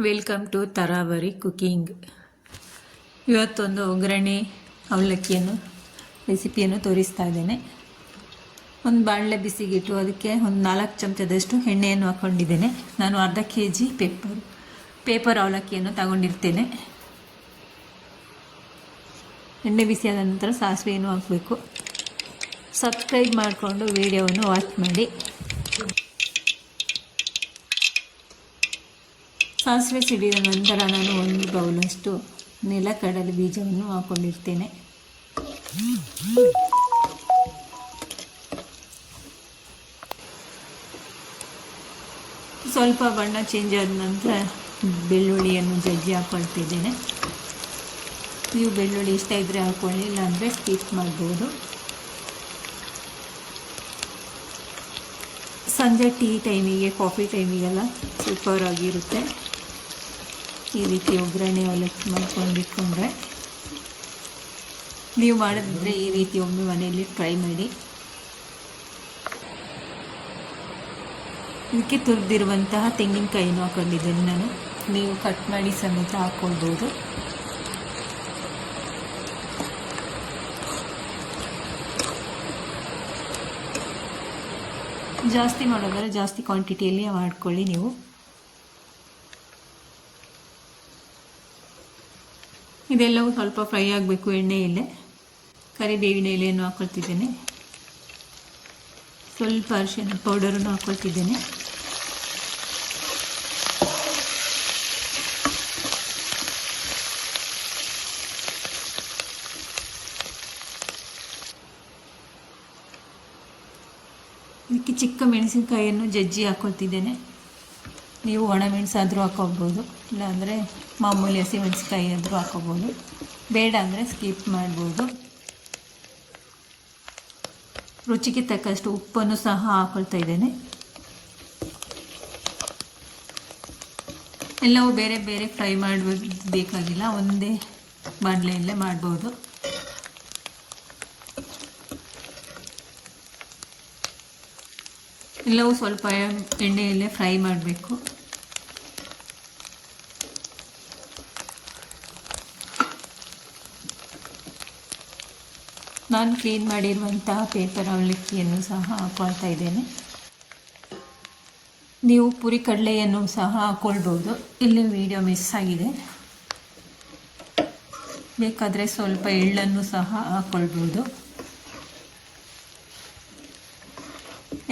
Welcome to ತರಾವರಿ cooking. ಇವತ್ತೊಂದು ಒಗ್ಗರಣೆ ಅವಲಕ್ಕಿಯನ್ನು ರೆಸಿಪಿಯನ್ನು ತೋರಿಸ್ತಾ ಇದ್ದೇನೆ. ಒಂದು ಬಾಣಲೆ ಬಿಸಿಗಿಟ್ಟು ಅದಕ್ಕೆ ಒಂದು 4 ಚಮಚದಷ್ಟು ಎಣ್ಣೆಯನ್ನು ಹಾಕ್ಕೊಂಡಿದ್ದೇನೆ. ನಾನು ಅರ್ಧ kg ಪೇಪರ್ ಅವಲಕ್ಕಿಯನ್ನು ತಗೊಂಡಿರ್ತೇನೆ. ಎಣ್ಣೆ ಬಿಸಿಯಾದ ನಂತರ ಸಾಸಿವೆಯನ್ನು ಹಾಕಬೇಕು. ಸಬ್ಸ್ಕ್ರೈಬ್ ಮಾಡಿಕೊಂಡು ವಿಡಿಯೋವನ್ನು ವಾಚ್ ಮಾಡಿ. ಸಾಸಿವೆ ಸಿಡಿದ ನಂತರ ನಾನು 1 ಬೌಲಷ್ಟು ನೆಲಕಡಲೆ ಬೀಜವನ್ನು ಹಾಕ್ಕೊಂಡಿರ್ತೇನೆ. ಸ್ವಲ್ಪ ಬಣ್ಣ ಚೇಂಜ್ ಆದ ನಂತರ ಬೆಳ್ಳುಳ್ಳಿಯನ್ನು ಜಜ್ಜಿ ಹಾಕ್ಕೊಳ್ತಿದ್ದೇನೆ. ನೀವು ಬೆಳ್ಳುಳ್ಳಿ ಇಷ್ಟ ಇದ್ದರೆ ಹಾಕ್ಕೊಳ್ಳಿ, ಇಲ್ಲಾಂದರೆ ಸ್ಕಿಪ್ ಮಾಡ್ಬೋದು. ಸಂಜೆ ಟೀ ಟೈಮಿಗೆ, ಕಾಫಿ ಟೈಮಿಗೆಲ್ಲ ಸೂಪರ್ ಆಗಿರುತ್ತೆ. ಈ ರೀತಿ ಒಗ್ಗರಣೆ ಅವಲಕ್ಕಿ ಮಾಡ್ಕೊಂಡಿಟ್ಕೊಂಡ್ರೆ, ನೀವು ಮಾಡಿದ್ರೆ ಈ ರೀತಿ ಒಮ್ಮೆ ಮನೆಯಲ್ಲಿ ಟ್ರೈ ಮಾಡಿ. ಇದಕ್ಕೆ ತುರಿದಿರುವಂತಹ ತೆಂಗಿನಕಾಯಿನೂ ಹಾಕೊಂಡಿದ್ದೀನಿ ನಾನು. ನೀವು ಕಟ್ ಮಾಡಿ ಸಮೇತ ಹಾಕ್ಕೊಳ್ಬೋದು. ಜಾಸ್ತಿ ಮಾಡೋದಾದ್ರೆ ಜಾಸ್ತಿ ಕ್ವಾಂಟಿಟಿಯಲ್ಲಿ ಮಾಡ್ಕೊಳ್ಳಿ ನೀವು. ಇದೆಲ್ಲವೂ ಸ್ವಲ್ಪ ಫ್ರೈ ಆಗಬೇಕು ಎಣ್ಣೆಯಲ್ಲೇ. ಕರಿಬೇವಿನ ಎಲೆಯನ್ನು ಹಾಕ್ಕೊಳ್ತಿದ್ದೇನೆ. ಸ್ವಲ್ಪ ಅರಿಶಿನ ಪೌಡರನ್ನು ಹಾಕ್ಕೊಳ್ತಿದ್ದೇನೆ. ಇದಕ್ಕೆ ಚಿಕ್ಕ ಮೆಣಸಿನಕಾಯಿಯನ್ನು ಜಜ್ಜಿ ಹಾಕ್ಕೊಳ್ತಿದ್ದೇನೆ. ನೀವು ಒಣಮೆಣಸಾದರೂ ಹಾಕ್ಕೊಳ್ಬೋದು, ಇಲ್ಲಾಂದರೆ ಮಾಮೂಲಿ ಹಸಿಮೆಣಸಿನಕಾಯಿ ಆದರೂ ಹಾಕ್ಕೊಬೋದು. ಬೇಡ ಅಂದರೆ ಸ್ಕಿಪ್ ಮಾಡ್ಬೋದು. ರುಚಿಗೆ ತಕ್ಕಷ್ಟು ಉಪ್ಪನ್ನು ಸಹ ಹಾಕ್ಕೊಳ್ತಾ ಇದ್ದೇನೆ. ಎಲ್ಲವೂ ಬೇರೆ ಬೇರೆ ಫ್ರೈ ಮಾಡಬೇಕು ಬೇಕಾಗಿಲ್ಲ, ಒಂದೇ ಬಾಣಲೆಯಲ್ಲೇ ಮಾಡ್ಬೋದು. ಎಲ್ಲವೂ ಸ್ವಲ್ಪ ಎಣ್ಣೆಯಲ್ಲೇ ಫ್ರೈ ಮಾಡಬೇಕು. ನಾನು ಕ್ಲೀನ್ ಮಾಡಿರುವಂತಹ ಪೇಪರ್ ಅವಲಕ್ಕಿಯನ್ನು ಸಹ ಹಾಕ್ಕೊಳ್ತಾ ಇದ್ದೇನೆ. ನೀವು ಪುರಿ ಕಡಲೆಯನ್ನು ಸಹ ಹಾಕ್ಕೊಳ್ಬೋದು. ಇಲ್ಲಿ ವಿಡಿಯೋ ಮಿಸ್ ಆಗಿದೆ. ಬೇಕಾದರೆ ಸ್ವಲ್ಪ ಎಳ್ಳನ್ನು ಸಹ ಹಾಕ್ಕೊಳ್ಬೋದು.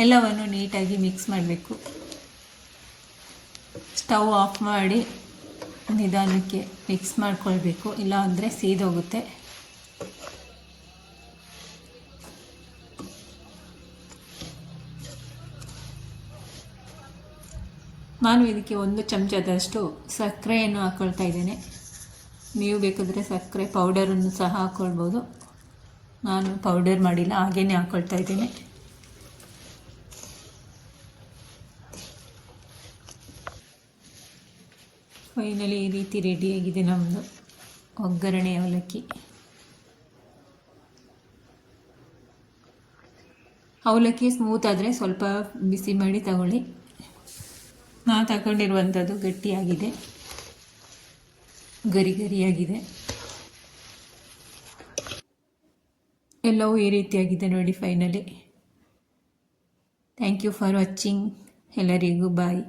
ಎಲ್ಲವನ್ನು ನೀಟಾಗಿ ಮಿಕ್ಸ್ ಮಾಡಬೇಕು. ಸ್ಟವ್ ಆಫ್ ಮಾಡಿ ನಿಧಾನಕ್ಕೆ ಮಿಕ್ಸ್ ಮಾಡ್ಕೊಳ್ಬೇಕು, ಇಲ್ಲ ಅಂದರೆ ಸೀದೋಗುತ್ತೆ. ನಾನು ಇದಕ್ಕೆ 1 ಚಮಚದಷ್ಟು ಸಕ್ಕರೆಯನ್ನು ಹಾಕ್ಕೊಳ್ತಾ ಇದ್ದೇನೆ. ನೀವು ಬೇಕಾದರೆ ಸಕ್ಕರೆ ಪೌಡರನ್ನು ಸಹ ಹಾಕ್ಕೊಳ್ಬೋದು. ನಾನು ಪೌಡರ್ ಮಾಡಿಲ್ಲ, ಹಾಗೇ ಹಾಕ್ಕೊಳ್ತಾ ಇದ್ದೇನೆ. ಫೈನಲಿ ಈ ರೀತಿ ರೆಡಿಯಾಗಿದೆ ನಮ್ಮದು ಒಗ್ಗರಣೆ ಅವಲಕ್ಕಿ. ಅವಲಕ್ಕಿ ಸ್ಮೂತ್ ಆದರೆ ಸ್ವಲ್ಪ ಬಿಸಿ ಮಾಡಿ ತಗೊಳ್ಳಿ. ನಾನು ತಗೊಂಡಿರುವಂಥದ್ದು ಗಟ್ಟಿಯಾಗಿದೆ, ಗರಿ ಗರಿಯಾಗಿದೆ. ಎಲ್ಲವೂ ಈ ರೀತಿಯಾಗಿದೆ ನೋಡಿ finally. Thank you for watching. ಎಲ್ಲರಿಗೂ ಬಾಯ್.